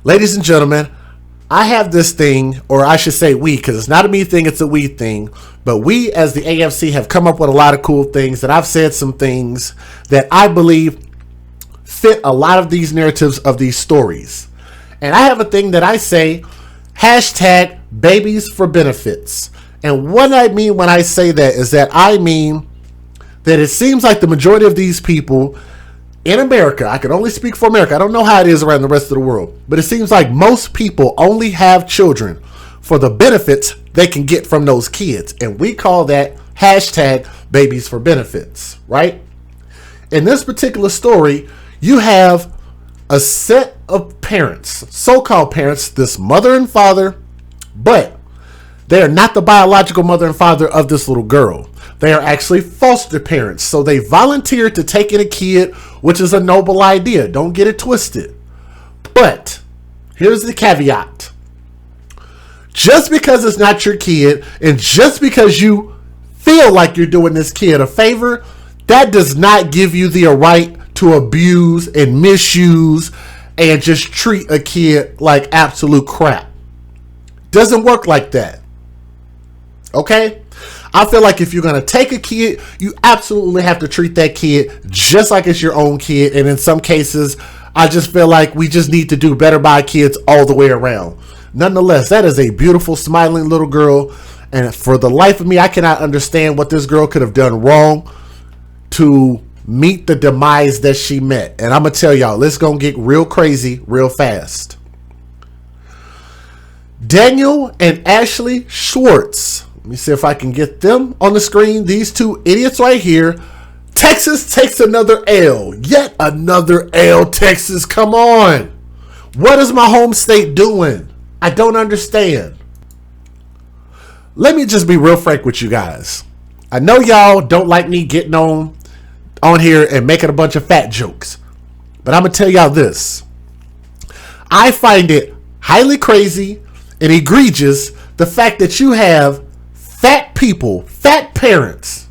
Ladies and gentlemen, I have this thing, or I should say we, because it's not a me thing, it's a we thing. But we as the AFC have come up with a lot of cool things that I've said some things that I believe fit a lot of these narratives of these stories. And I have a thing that I say, hashtag babies for benefits. And what I mean when I say that is that I mean that it seems like the majority of these people in America, I can only speak for America, I don't know how it is around the rest of the world, but it seems like most people only have children for the benefits they can get from those kids. And we call that hashtag babies for benefits, right? In this particular story, you have a set of parents, so-called parents, this mother and father, but they are not the biological mother and father of this little girl. They are actually foster parents. So they volunteered to take in a kid, which is a noble idea. Don't get it twisted. But here's the caveat. Just because it's not your kid, and just because you feel like you're doing this kid a favor, that does not give you the right to abuse and misuse and just treat a kid like absolute crap. Doesn't work like that. Okay? I feel like if you're going to take a kid, you absolutely have to treat that kid just like it's your own kid. And in some cases, I just feel like we just need to do better by kids all the way around. Nonetheless, that is a beautiful, smiling little girl. And for the life of me, I cannot understand what this girl could have done wrong to meet the demise that she met. And I'm going to tell y'all, let's go get real crazy real fast. Daniel and Ashley Schwarz. Let me see if I can get them on the screen. These two idiots right here. Texas takes another L. Yet another L, Texas. Come on. What is my home state doing? I don't understand. Let me just be real frank with you guys. I know y'all don't like me getting on here and making a bunch of fat jokes. But I'm going to tell y'all this. I find it highly crazy and egregious the fact that you have fat people, fat parents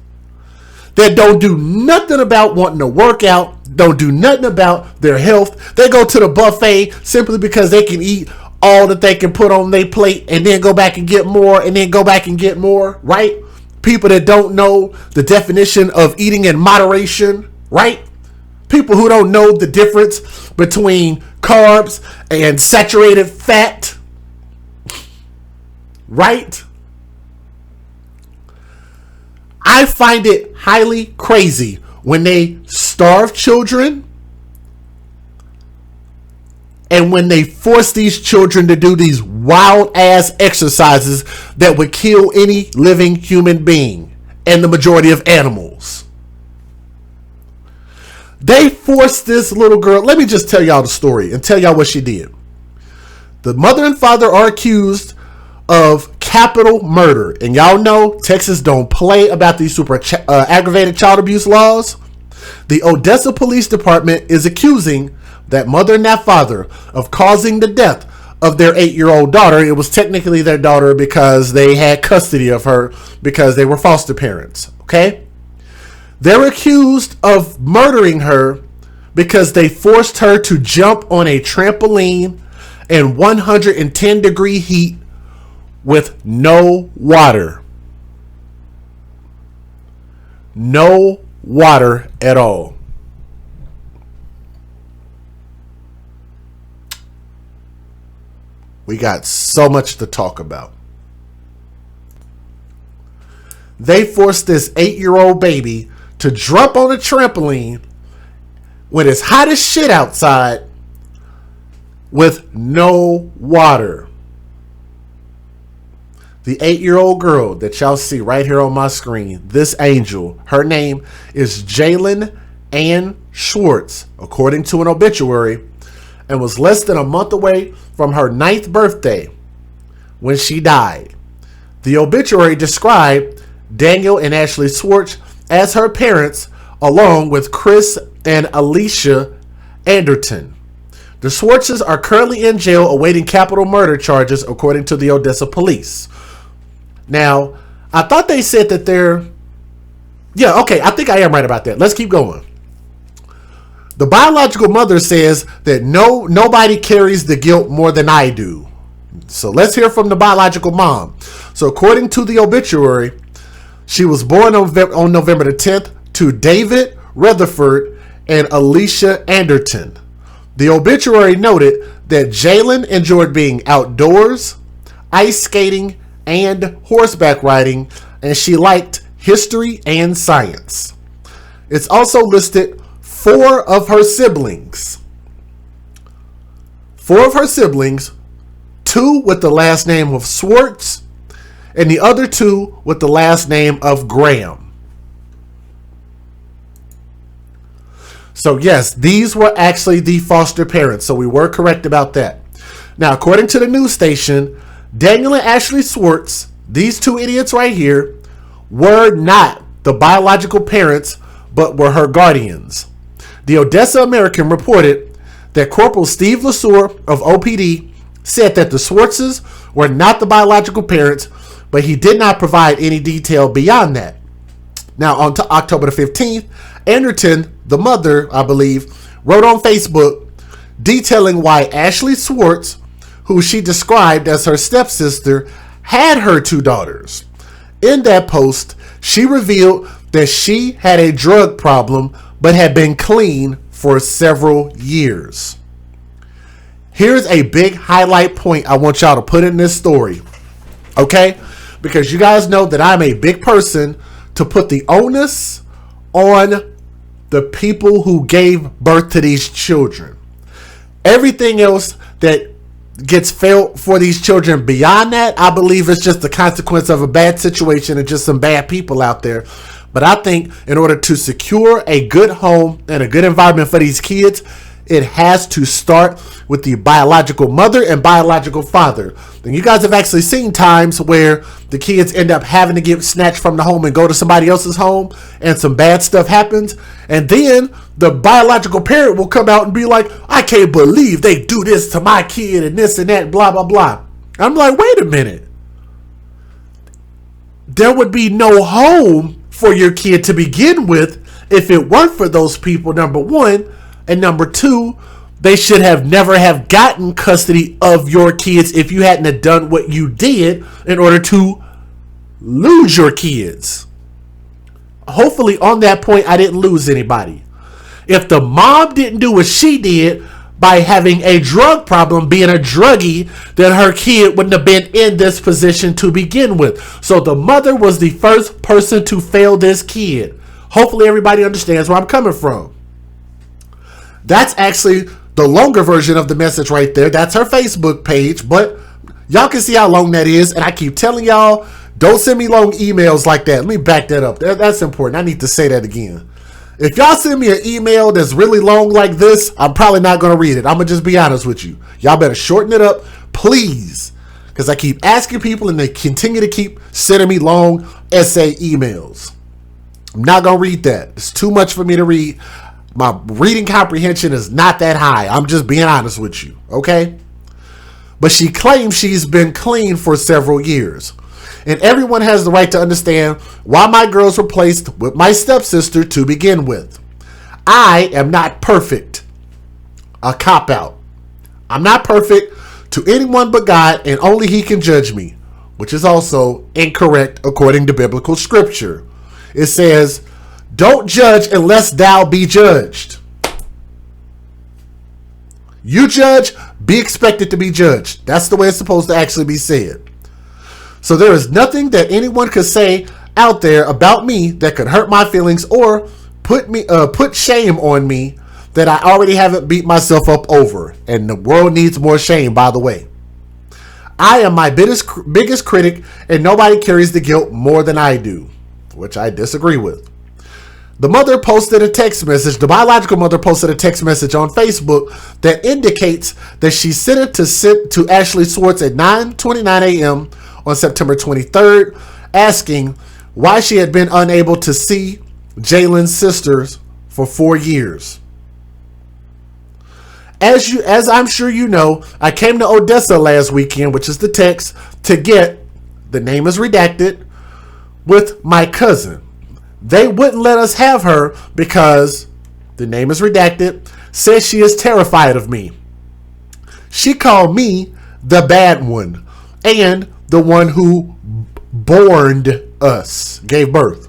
that don't do nothing about wanting to work out, don't do nothing about their health. They go to the buffet simply because they can eat all that they can put on their plate and then go back and get more and then go back and get more, right? People that don't know the definition of eating in moderation, right? People who don't know the difference between carbs and saturated fat, right? I find it highly crazy when they starve children and when they force these children to do these wild ass exercises that would kill any living human being and the majority of animals. They forced this little girl. Let me just tell y'all the story and tell y'all what she did. The mother and father are accused of capital murder. And y'all know Texas don't play about these super aggravated child abuse laws. The Odessa Police Department is accusing that mother and that father of causing the death of their 8-year-old daughter. It was technically their daughter because they had custody of her because they were foster parents. Okay? They're accused of murdering her because they forced her to jump on a trampoline in 110-degree heat with no water. No water at all. We got so much to talk about. They forced this 8-year-old baby to jump on a trampoline when it's hot as shit outside with no water. The 8-year-old girl that y'all see right here on my screen, this angel, her name is Jaylin Ann Schwarz, according to an obituary, and was less than a month away from her 9th birthday when she died. The obituary described Daniel and Ashley Schwarz as her parents, along with Chris and Alicia Anderton. The Schwarzes are currently in jail awaiting capital murder charges, according to the Odessa police. Now, I thought they said that they're... Yeah, okay, I think I am right about that. Let's keep going. The biological mother says that nobody carries the guilt more than I do. So let's hear from the biological mom. So according to the obituary, she was born on November the 10th to David Rutherford and Alicia Anderton. The obituary noted that Jaylin enjoyed being outdoors, ice skating, and horseback riding, and she liked history and science. It's also listed four of her siblings, two with the last name of Schwarz, and the other two with the last name of Graham. So yes, these were actually the foster parents, so we were correct about that. Now, according to the news station, Daniel and Ashley Schwarz, these two idiots right here, were not the biological parents, but were her guardians. The Odessa American reported that Corporal Steve Lesueur of OPD said that the Schwartzes were not the biological parents, but he did not provide any detail beyond that. Now, on October the 15th, Anderton, the mother, I believe, wrote on Facebook detailing why Ashley Schwarz, who she described as her stepsister, had her two daughters. In that post, she revealed that she had a drug problem but had been clean for several years. Here's a big highlight point I want y'all to put in this story, okay? Because you guys know that I'm a big person to put the onus on the people who gave birth to these children. Everything else that gets felt for these children beyond that, I believe it's just the consequence of a bad situation and just some bad people out there. But I think in order to secure a good home and a good environment for these kids, it has to start with the biological mother and biological father. And you guys have actually seen times where the kids end up having to get snatched from the home and go to somebody else's home, and some bad stuff happens. And then the biological parent will come out and be like, I can't believe they do this to my kid and this and that, blah, blah, blah. I'm like, wait a minute. There would be no home for your kid to begin with if it weren't for those people, number one. And number two, they should have never have gotten custody of your kids if you hadn't have done what you did in order to lose your kids. Hopefully on that point, I didn't lose anybody. If the mom didn't do what she did by having a drug problem, being a druggie, then her kid wouldn't have been in this position to begin with. So the mother was the first person to fail this kid. Hopefully everybody understands where I'm coming from. That's actually the longer version of the message right there. That's her Facebook page, but y'all can see how long that is. And I keep telling y'all, don't send me long emails like that. Let me back that up. That's important. I need to say that again. If y'all send me an email that's really long like this, I'm probably not going to read it. I'm going to just be honest with you. Y'all better shorten it up, please. Because I keep asking people and they continue to keep sending me long essay emails. I'm not going to read that. It's too much for me to read. My reading comprehension is not that high. I'm just being honest with you, okay? But she claims she's been clean for several years. And everyone has the right to understand why my girls were placed with my stepsister to begin with. I am not perfect. A cop-out. I'm not perfect to anyone but God, and only He can judge me, which is also incorrect according to biblical scripture. It says, don't judge unless thou be judged. You judge, be expected to be judged. That's the way it's supposed to actually be said. So there is nothing that anyone could say out there about me that could hurt my feelings or put shame on me that I already haven't beat myself up over. And the world needs more shame, by the way. I am my biggest critic, and nobody carries the guilt more than I do, which I disagree with. The mother posted a text message. The biological mother posted a text message on Facebook that indicates that she sent it to Ashley Schwarz at 9:29 a.m. on September 23rd, asking why she had been unable to see Jaylin's sisters for 4 years. As I'm sure you know, I came to Odessa last weekend, which is the text, to get, the name is redacted, with my cousin. They wouldn't let us have her because the name is redacted. says she is terrified of me. She called me the bad one and the one who borned us, gave birth.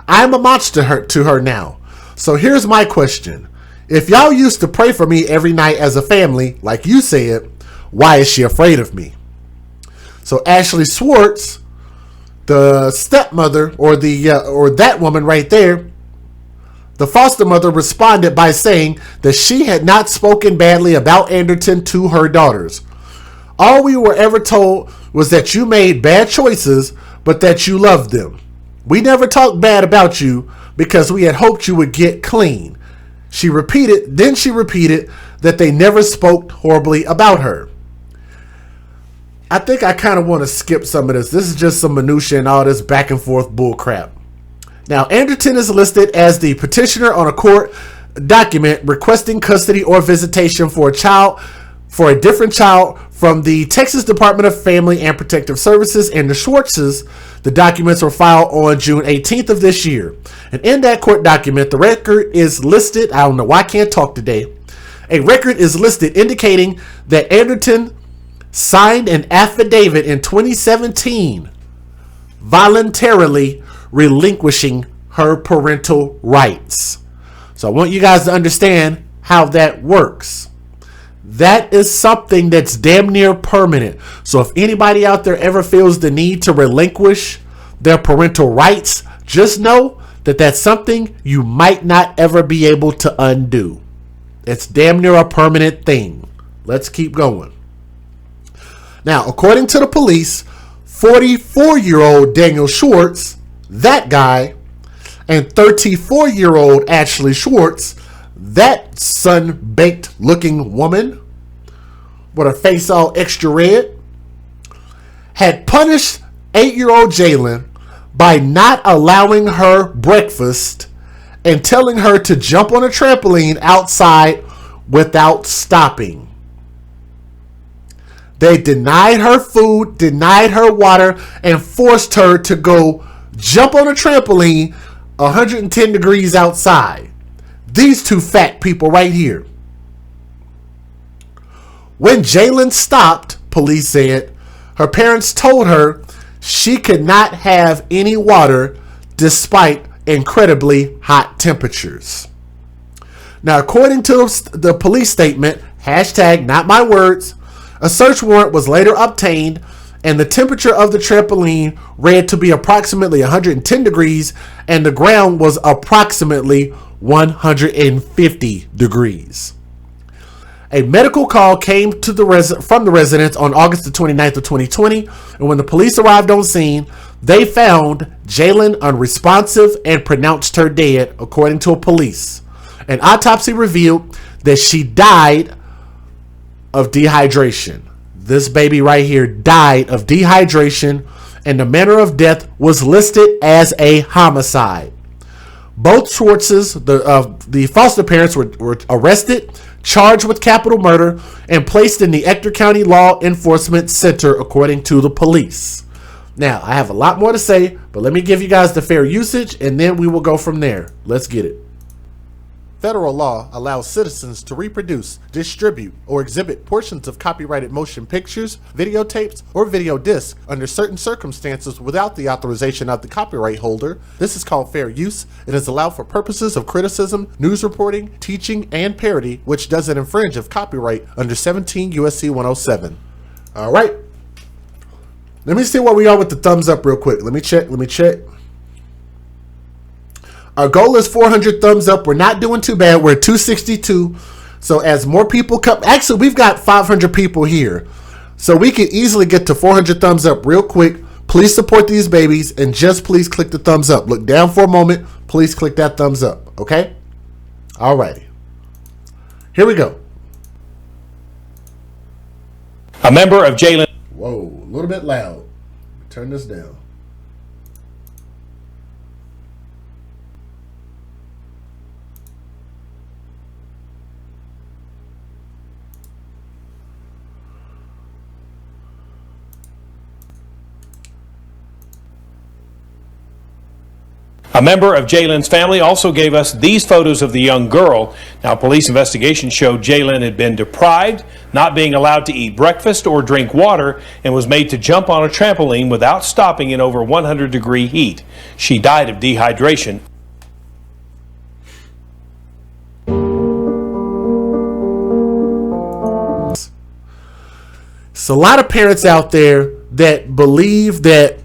I'm a monster to her now. So here's my question. If y'all used to pray for me every night as a family, like you said, why is she afraid of me? So Ashley Schwarz, the stepmother, or that woman right there, the foster mother, responded by saying that she had not spoken badly about Anderton to her daughters. All we were ever told was that you made bad choices, but that you loved them. We never talked bad about you because we had hoped you would get clean. She repeated that they never spoke horribly about her. I think I kind of want to skip some of this. This is just some minutia and all this back and forth bull crap. Now, Anderton is listed as the petitioner on a court document requesting custody or visitation for a different child from the Texas Department of Family and Protective Services and the Schwartzes. The documents were filed on June 18th of this year. And in that court document, the record is listed. I don't know why I can't talk today. A record is listed indicating that Anderton signed an affidavit in 2017 voluntarily relinquishing her parental rights. So I want you guys to understand how that works. That is something that's damn near permanent. So if anybody out there ever feels the need to relinquish their parental rights, just know that that's something you might not ever be able to undo. It's damn near a permanent thing. Let's keep going. Now, according to the police, 44-year-old Daniel Schwarz, that guy, and 34-year-old Ashley Schwarz, that sun-baked looking woman with her face all extra red, had punished 8-year-old Jaylin by not allowing her breakfast and telling her to jump on a trampoline outside without stopping. They denied her food, denied her water, and forced her to go jump on a trampoline 110 degrees outside. These two fat people right here. When Jaylin stopped, police said, her parents told her she could not have any water despite incredibly hot temperatures. Now, according to the police statement, hashtag not my words, a search warrant was later obtained and the temperature of the trampoline read to be approximately 110 degrees and the ground was approximately 150 degrees. A medical call came to from the residence on August the 29th of 2020, and when the police arrived on scene, they found Jaylin unresponsive and pronounced her dead, according to police. An autopsy revealed that she died of dehydration. This baby right here died of dehydration, and the manner of death was listed as a homicide. Both Schwartzes, the foster parents, were arrested, charged with capital murder, and placed in the Ector County Law Enforcement Center, according to the police. Now, I have a lot more to say, but let me give you guys the fair usage, and then we will go from there. Let's get it. Federal law allows citizens to reproduce, distribute, or exhibit portions of copyrighted motion pictures, videotapes, or video discs under certain circumstances without the authorization of the copyright holder. This is called fair use. It is allowed for purposes of criticism, news reporting, teaching, and parody, which doesn't infringe of copyright under 17 U.S.C. 107. All right. Let me see where we are with the thumbs up real quick. Let me check. Our goal is 400 thumbs up. We're not doing too bad. We're at 262. So as more people come, actually we've got 500 people here. So we can easily get to 400 thumbs up real quick. Please support these babies and just please click the thumbs up. Look down for a moment. Please click that thumbs up. Okay? Alrighty. Here we go. A member of Jaylin. Whoa, a little bit loud. Turn this down. A member of Jaylin's family also gave us these photos of the young girl. Now, police investigations showed Jaylin had been deprived, not being allowed to eat breakfast or drink water, and was made to jump on a trampoline without stopping in over 100-degree heat. She died of dehydration. So a lot of parents out there that believe that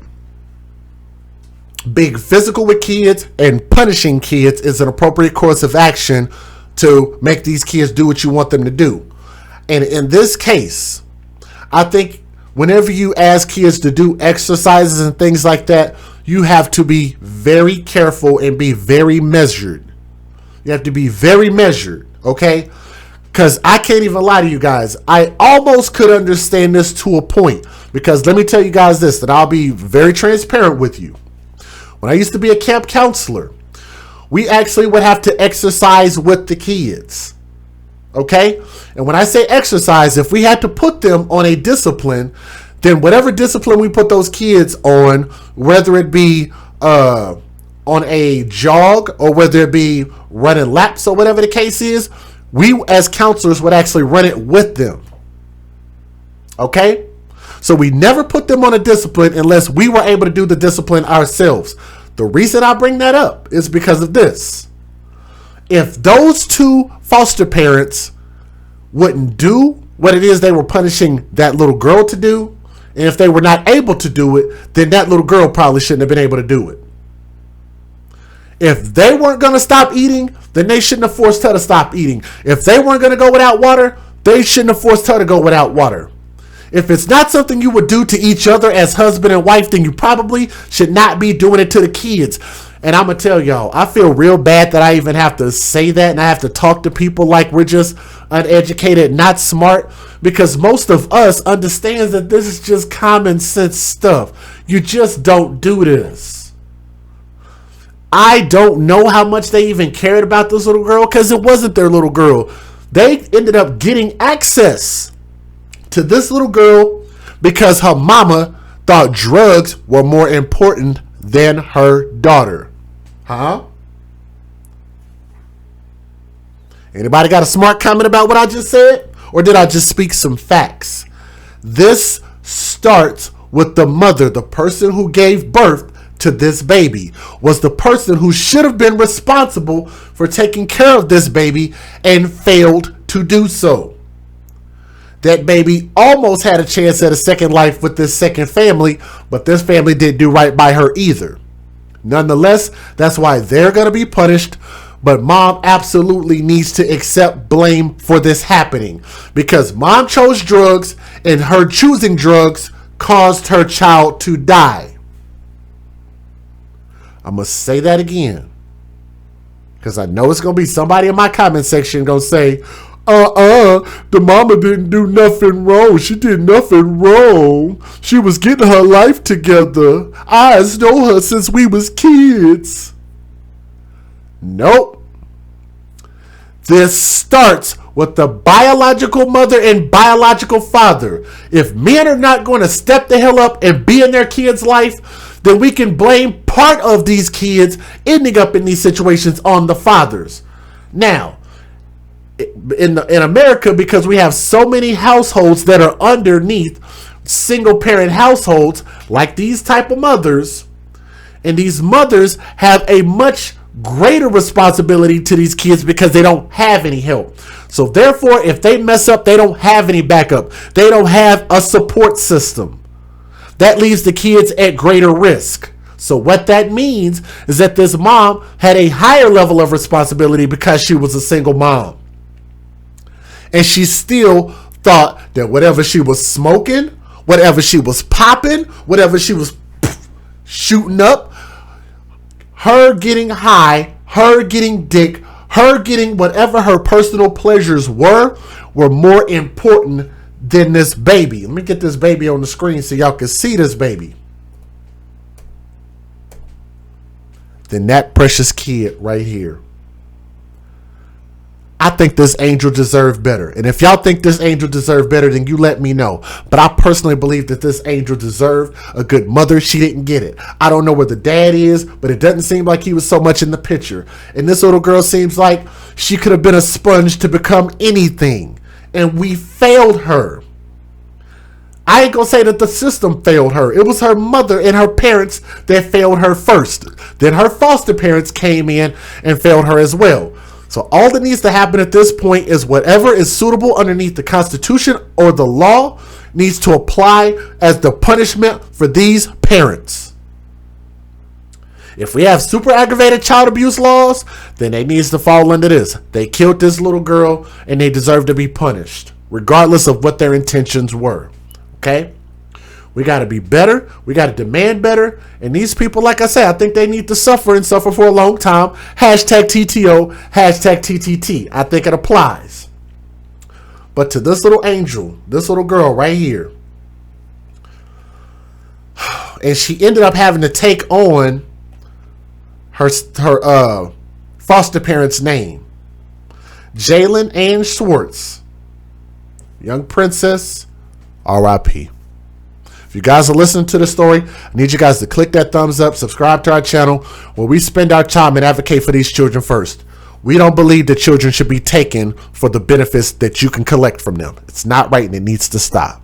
being physical with kids and punishing kids is an appropriate course of action to make these kids do what you want them to do. And in this case, I think whenever you ask kids to do exercises and things like that, you have to be very careful and be very measured. You have to be very measured, okay? Because I can't even lie to you guys. I almost could understand this to a point. Because let me tell you guys this, that I'll be very transparent with you. When I used to be a camp counselor, we actually would have to exercise with the kids. Okay? And when I say exercise, if we had to put them on a discipline, then whatever discipline we put those kids on, whether it be on a jog or whether it be running laps or whatever the case is, we as counselors would actually run it with them. Okay? So we never put them on a discipline unless we were able to do the discipline ourselves. The reason I bring that up is because of this. If those two foster parents wouldn't do what it is they were punishing that little girl to do, and if they were not able to do it, then that little girl probably shouldn't have been able to do it. If they weren't going to stop eating, then they shouldn't have forced her to stop eating. If they weren't going to go without water, they shouldn't have forced her to go without water. If it's not something you would do to each other as husband and wife, then you probably should not be doing it to the kids. And I'm going to tell y'all, I feel real bad that I even have to say that and I have to talk to people like we're just uneducated, not smart, because most of us understands that this is just common sense stuff. You just don't do this. I don't know how much they even cared about this little girl because it wasn't their little girl. They ended up getting access to this little girl because her mama thought drugs were more important than her daughter. Huh? Anybody got a smart comment about what I just said? Or did I just speak some facts? This starts with the mother, the person who gave birth to this baby, was the person who should have been responsible for taking care of this baby and failed to do so. That baby almost had a chance at a second life with this second family, but this family didn't do right by her either. Nonetheless, that's why they're going to be punished, but mom absolutely needs to accept blame for this happening because mom chose drugs and her choosing drugs caused her child to die. I'm going to say that again because I know it's going to be somebody in my comment section going to say, the mama didn't do nothing wrong. She did nothing wrong. She was getting her life together. I know her since we was kids. Nope. This starts with the biological mother and biological father. If men are not going to step the hell up and be in their kids' life, then we can blame part of these kids ending up in these situations on the fathers. Now, in America, because we have so many households that are underneath single parent households like these type of mothers, and these mothers have a much greater responsibility to these kids because they don't have any help. So therefore, if they mess up, they don't have any backup. They don't have a support system. That leaves the kids at greater risk. So what that means is that this mom had a higher level of responsibility because she was a single mom. And she still thought that whatever she was smoking, whatever she was popping, whatever she was shooting up, her getting high, her getting dick, her getting whatever her personal pleasures were more important than this baby. Let me get this baby on the screen so y'all can see this baby. Than that precious kid right here. I think this angel deserved better. And if y'all think this angel deserved better, then you let me know. But I personally believe that this angel deserved a good mother. She didn't get it. I don't know where the dad is, but it doesn't seem like he was so much in the picture. And this little girl seems like she could have been a sponge to become anything. And we failed her. I ain't gonna say that the system failed her. It was her mother and her parents that failed her first. Then her foster parents came in and failed her as well. So all that needs to happen at this point is whatever is suitable underneath the Constitution or the law needs to apply as the punishment for these parents. If we have super aggravated child abuse laws, then they needs to fall under this. They killed this little girl and they deserve to be punished, regardless of what their intentions were. Okay? We got to be better. We got to demand better. And these people, like I said, I think they need to suffer and suffer for a long time. Hashtag TTO, hashtag TTT. I think it applies. But to this little angel, this little girl right here, and she ended up having to take on her foster parents' name. Jaylin and Schwarz. Young princess, R.I.P. If you guys are listening to the story, I need you guys to click that thumbs up, subscribe to our channel, where we spend our time and advocate for these children first. We don't believe that children should be taken for the benefits that you can collect from them. It's not right and it needs to stop.